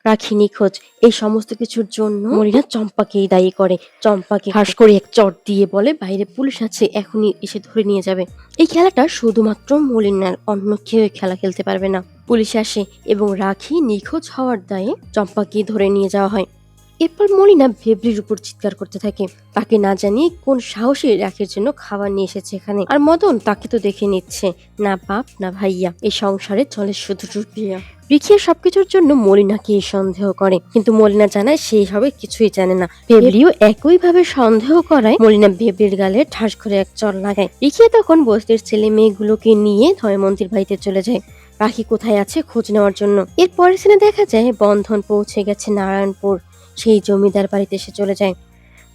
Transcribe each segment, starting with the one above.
রাখি নিখোঁজ, এই সমস্ত কিছুর জন্য মলিনা চম্পাকেই দায়ী করে। চম্পাকে হাস করে এক চট দিয়ে বলে, বাইরে পুলিশ আছে, এখনই এসে ধরে নিয়ে যাবে। এই খেলাটা শুধুমাত্র মলিনার, অন্য কেউ খেলা খেলতে পারবে না। পুলিশ আসে এবং রাখি নিখোঁজ হওয়ার দায়ে চম্পাকে ধরে নিয়ে যাওয়া হয়। এরপর মলিনা ভেবরির উপর চিৎকার করতে থাকে, তাকে না জানিয়ে কোন সাহসী রাখির জন্য খাবার নিয়ে এসেছে এখানে। আর মদন তাকে তো দেখে নিচ্ছে, না বাপ না ভাইয়া, এই সংসারে চলে শুধু রুপিয়া। রিখিয়া সবকিছুর জন্য মলিনাকে সন্দেহ করে, কিন্তু মলিনা জানায় সে হবে কিছুই জানে না। ভেবরিও একইভাবে সন্দেহ করায় মলিনা ভেবরির গালে ঠাস করে এক চড় লাগায়। রিখিয়া তখন বস্তির ছেলে মেয়েগুলোকে নিয়ে ধয়মন্তীর বাড়িতে চলে যায় রাখি কোথায় আছে খোঁজ নেওয়ার জন্য। এর পরের সিনে দেখা যায় বন্ধন পৌঁছে গেছে নারায়ণপুর, সেই জমিদার বাড়িতে এসে চলে যায়।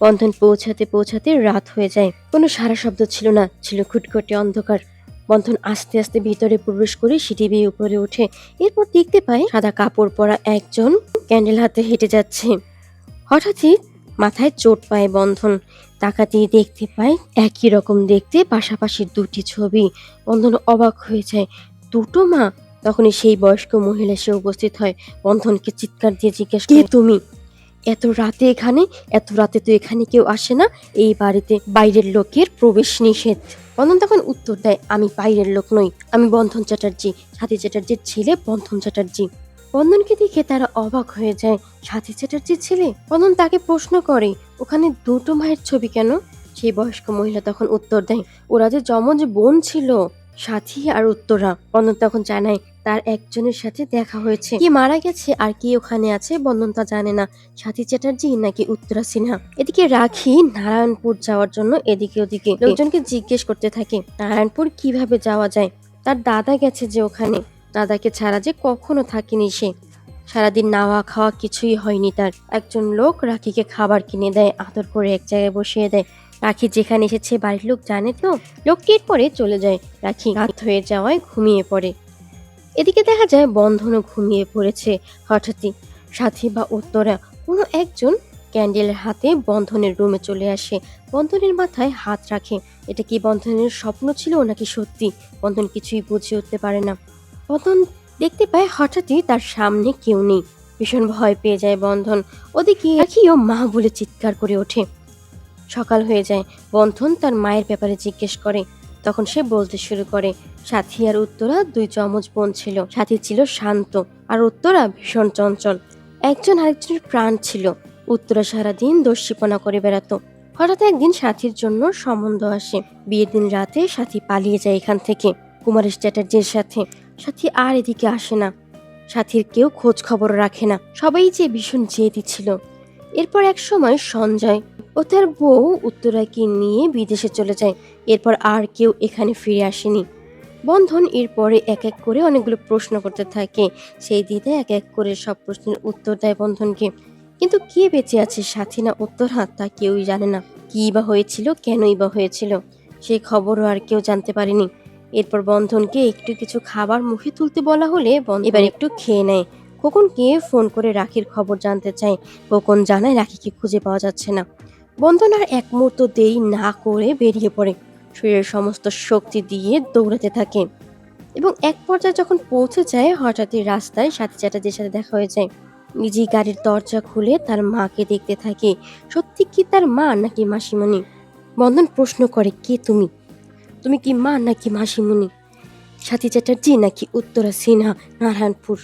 বন্ধন পৌঁছাতে পৌঁছাতে রাত হয়ে যায়, কোনো সারা শব্দ ছিল না, ছিল খুটখুটে অন্ধকার। বন্ধন আস্তে আস্তে ভিতরে প্রবেশ করে সিঁড়ি বেয়ে উপরে ওঠে। এরপর দেখতে পায় সাদা কাপড় পরা একজন ক্যান্ডেল হাতে হেঁটে যাচ্ছে। হঠাৎই মাথায় চোট পায় বন্ধন, তাকাতেই দেখতে পায় একই রকম দেখতে পাশাপাশি দুটি ছবি। বন্ধন অবাক হয়ে যায়, দুটো মা। তখনই সেই বয়স্ক মহিলা সে উপস্থিত হয়, বন্ধনকে চিৎকার দিয়ে জিজ্ঞেস করে, কে তুমি? এত রাতে এখানে? এত রাতে তো এখানে কেউ আসে না, এই বাড়িতে বাইরের লোকের প্রবেশ নিষেধ। বন্ধন তখন উত্তর দেয়, আমি বাইরের লোক নই, আমি বন্ধন চ্যাটার্জি, সাথী চ্যাটার্জির ছেলে বন্ধন চ্যাটার্জি। বন্ধনকে দেখে তারা অবাক হয়ে যায়, সাথী চ্যাটার্জির ছেলে? বন্ধন তাকে প্রশ্ন করে, ওখানে দুটো মায়ের ছবি কেন? সেই বয়স্ক মহিলা তখন উত্তর দেয়, ওরা যে যমজ বোন ছিল, সাথী আর উত্তরা। বন্ধন তখন জানায় তার একজনের সাথে দেখা হয়েছে, কি মারা গেছে আর কি ওখানে আছে বন্ধন তা জানে না, সাথী চ্যাটার্জি নাকি উত্তরা সিনহা। এদিকে রাখি নারায়ণপুর যাওয়ার জন্য এদিকে ওদিকে লোকজনকে জিজ্ঞেস করতে থাকে, নারায়ণপুর কিভাবে যাওয়া যায়? তার দাদা গেছে যে ওখানে, দাদাকে ছাড়া যে কখনো থাকেনি সে। সারাদিন নাওয়া খাওয়া কিছুই হয়নি তার। একজন লোক রাখিকে খাবার কিনে দেয়, আদর করে এক জায়গায় বসিয়ে দেয়। রাখি যেখানে এসেছে বাড়ির লোক জানে তো। লোকটির পরে চলে যায়। রাখি রাত হয়ে যাওয়ায় ঘুমিয়ে পড়ে। এদিকে দেখা যায় বন্ধনও ঘুমিয়ে পড়েছে। হঠাৎই সাথী বা উত্তরা কোনো একজন ক্যান্ডেলের হাতে বন্ধনের রুমে চলে আসে, বন্ধনের মাথায় হাত রাখে। এটা কি বন্ধনের স্বপ্ন ছিল নাকি সত্যি? বন্ধন কিছুই বুঝে উঠতে পারে না। বন্ধন দেখতে পায় হঠাৎই তার সামনে কেউ নেই, ভীষণ ভয় পেয়ে যায় বন্ধন। ওদিকে রাখিও মা বলে চিৎকার করে ওঠে। সকাল হয়ে যায়, বন্ধন তার মায়ের ব্যাপারে জিজ্ঞেস করে। তখন সে বলতে শুরু করে, সাথী আর উত্তরা দুই যমজ বোন ছিল। সাথী ছিল শান্ত আর উত্তরা ভীষণ চঞ্চল, একজন আরেকজনের প্রাণ ছিল। উত্তরা সারাদিন দস্যিপনা করে বেড়াতো। হঠাৎ একদিন সাথীর জন্য সম্বন্ধ আসে। বিয়ের দিন রাতে সাথী পালিয়ে যায় এখান থেকে কুমারেশ চ্যাটার্জির সাথে। সাথী আর এদিকে আসে না, সাথীর কেউ খোঁজ খবর রাখে না, সবাই যে ভীষণ জেদি ছিল। এরপর এক সময় সঞ্জয় ও তার বউ উত্তরাকে নিয়ে বিদেশে চলে যায়। এরপর আর কেউ এখানে ফিরে আসেনি। বন্ধন এরপরে এক এক করে অনেকগুলো প্রশ্ন করতে থাকে। সেই দিদা এক এক করে সব প্রশ্নের উত্তর দেয় বন্ধনকে, কিন্তু কে বেঁচে আছে, সাথী না উত্তরা, তা কেউই জানে না। কি বা হয়েছিল, কেনই বা হয়েছিল, সেই খবরও আর কেউ জানতে পারেনি। এরপর বন্ধনকে একটু কিছু খাবার মুখে তুলতে বলা হলে এবার একটু খেয়ে নেয়। খোকনকে ফোন করে রাখির খবর জানতে চায়। খোকন জানায় রাখিকে খুঁজে পাওয়া যাচ্ছে না। বন্ধন আর এক মুহূর্ত দেরি না করে বেরিয়ে পড়ে, শরীরের সমস্ত শক্তি দিয়ে দৌড়াতে থাকে এবং এক পর্যায়ে যখন পৌঁছে যায়, হঠাৎই রাস্তায় সাথী চ্যাটার্জির সাথে দেখা হয়ে যায়। নিজেই গাড়ির দরজা খুলে তার মাকে দেখতে থাকে। সত্যি কি তার মা নাকি মাসিমণি? বন্ধন প্রশ্ন করে, কে তুমি? তুমি কি মা নাকি মাসিমণি? সাথী চ্যাটার্জি নাকি উত্তরা সিনহা? নারায়ণপুর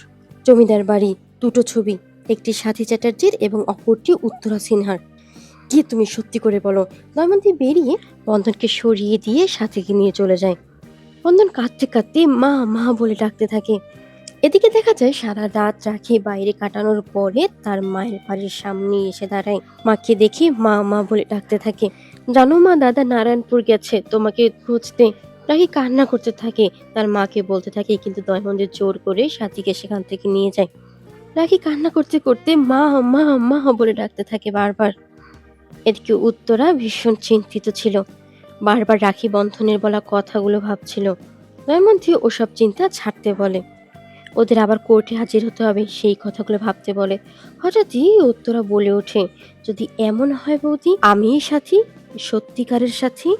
জমিদার বাড়ি, দুটো ছবি, একটি সাথী চ্যাটার্জির এবং অপরটি উত্তরা সিনহার। কি তুমি সত্যি করে বলো। দময়ন্তী বেরিয়ে বন্ধনকে সরিয়ে দিয়ে সাথীকে নিয়ে চলে যায়। বন্ধন কাঁদতে কাঁদতে মা মা বলে ডাকতে থাকে। এদিকে দেখা যায় সারা রাত রাখি বাইরে কাটানোর পরে তার মায়ের বাড়ির সামনে এসে দাঁড়ায়। মাকে দেখে মা মা বলে ডাকতে থাকে, জানো মা, দাদা নারায়ণপুর গেছে তোমাকে খুঁজতে। রাখি কান্না করতে থাকে, তার মাকে বলতে থাকে, কিন্তু দয়মন্দির জোর করে সাথীকে সেখান থেকে নিয়ে যায়। রাখি কান্না করতে করতে মা মা মা বলে ডাকতে থাকে বারবার। এদিকে উত্তরা ভীষণ চিন্তিত ছিল, বারবার রাখি বন্ধনের বলা কথাগুলো ভাবছিল। দয়মন্তী ওসব চিন্তা ছাড়তে বলে, ওদের আবার কোর্টে হাজির হতে হবে সেই কথাগুলো ভাবতে বলে। হঠাৎই উত্তরা বলে ওঠে, যদি এমন হয় বৌদি, আমি সাথী, সত্যিকারের সাথী,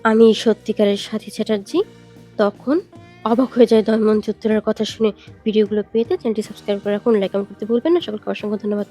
আমি সত্যিকারের সাথী চ্যাটার্জি, তখন অবাক হয়ে যায় দমন চুত্তুরার কথা শুনে। ভিডিওগুলো পেতে চ্যানেলটি সাবস্ক্রাইব করে রাখুন, লাইক কমেন্ট করতে ভুলবেন না। সকলকে অসংখ্য ধন্যবাদ।